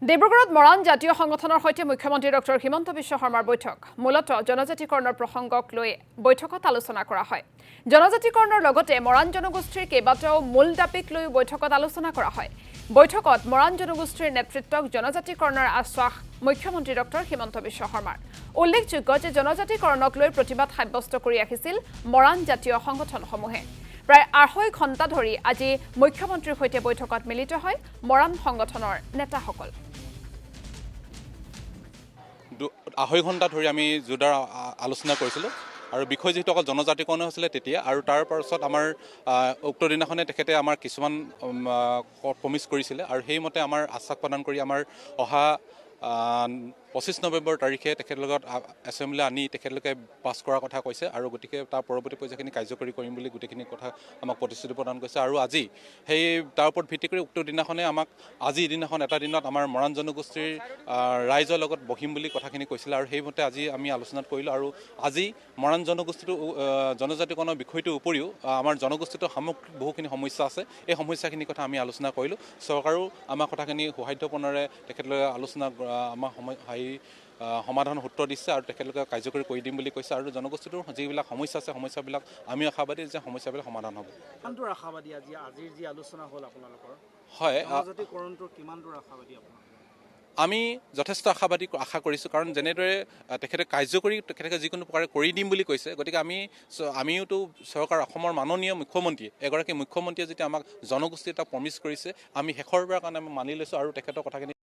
ডিব্ৰুগড়ত মৰাণ জাতীয় সংগঠনৰ সৈতে মুখ্যমন্ত্ৰী ডক্টৰ হিমন্ত বিশ্ব শৰ্মাৰ বৈঠক মূলতঃ জনজাতিকৰণৰ প্ৰসংগক লৈ বৈঠকত আলোচনা কৰা হয়। জনজাতিকৰণৰ লগতে মৰাণ জনগোষ্ঠীৰ কেইবাটাও মূল দাবীক লৈ বৈঠকত আলোচনা কৰা হয়। বৈঠকত মৰাণ জনগোষ্ঠীৰ নেতৃত্বক জনজাতিকৰণৰ আশ্বাস মুখ্যমন্ত্ৰী ডক্টৰ হিমন্ত বিশ্ব শৰ্মাৰ। উল্লেখযোগ্য যে জনজাতিকৰণক লৈ প্ৰতিবাদ সাব্যস্ত কৰি আহিছিল মৰাণ জাতীয় সংগঠনসমূহে। প্ৰায় ২.৫ ঘণ্টা ধৰি আজি মুখ্যমন্ত্ৰীৰ সৈতে বৈঠকত মিলিত হয় মৰাণ সংগঠনৰ নেতাসকল। ২.৫ ঘণ্টা ধৰি আমি জোৰদাৰ আলোচনা কৰিছিলোঁ আৰু বিষয় যিহেতু অকল জনজাতিকৰণ হৈছিলে তেতিয়া আৰু তাৰ পাছত আমাৰ উক্ত দিনাখনে তেখেতে আমাৰ কিছুমান প্ৰমিছ কৰিছিলে আৰু সেইমতে আমাৰ আশ্বাস প্ৰদান কৰি আমাৰ অহা ২৫ নৱেম্বৰ তাৰিখে তেখেতলোকক এছেম্বলি আনি তেখেতলোকে পাছ কৰাৰ কথা কৈছে আৰু গতিকে তাৰ পৰৱৰ্তী পৰ্যায়খিনি কাৰ্যকৰী কৰিম বুলি গোটেইখিনি কথা আমাক প্ৰতিশ্ৰুতি প্ৰদান কৰিছে আৰু আজি সেই তাৰ ওপৰত ভিত্তি কৰি উক্ত দিনাখনে আমাক আজি দিনাখন এটা দিনত আমাৰ মৰাণ জনগোষ্ঠীৰ ৰাইজৰ লগত বহিম বুলি কথাখিনি কৈছিলে আৰু সেইমতে আজি আমি আলোচনাত কৰিলোঁ আৰু আজি মৰাণ জনগোষ্ঠীটো জনজাতিকৰণৰ বিষয়টোৰ উপৰিও আমাৰ জনগোষ্ঠীটো সামগ্ৰিক বহুখিনি সমস্যা আছে। এই সমস্যাখিনিৰ কথা আমি আলোচনা কৰিলোঁ। চৰকাৰো আমাৰ কথাখিনি সৌহাৰ্দ্যপূৰ্ণৰে তেখেতলোকে আলোচনা আমাৰ সমাধানৰ সূত্ৰ দিছে আৰু তেখেতলোকে কাৰ্যকৰী কৰি দিম বুলি কৈছে আৰু জনগোষ্ঠীটোৰ যিবিলাক সমস্যা আছে সমস্যাবিলাক আমি আশাবাদী যে সমস্যাবিলাক সমাধান হ'ব। কিমানটোৰ আশাবাদী আজিৰ যি আলোচনা হ'ল আপোনালোকৰ? হয়, জনজাতিকৰণটোৰ কিমানটোৰ আশাবাদী আপোনালোকৰ? আমি যথেষ্ট আশা কৰিছোঁ কাৰণ যেনেদৰে তেখেতে যিকোনো প্ৰকাৰে কৰি দিম বুলি কৈছে গতিকে আমিওতো চৰকাৰ অসমৰ মাননীয় মুখ্যমন্ত্ৰী এগৰাকী মুখ্যমন্ত্ৰীয়ে যেতিয়া আমাক জনগোষ্ঠী এটা প্ৰমিছ কৰিছে আমি শেষৰ বাৰৰ কাৰণে আমি মানি লৈছোঁ আৰু তেখেতৰ কথাখিনি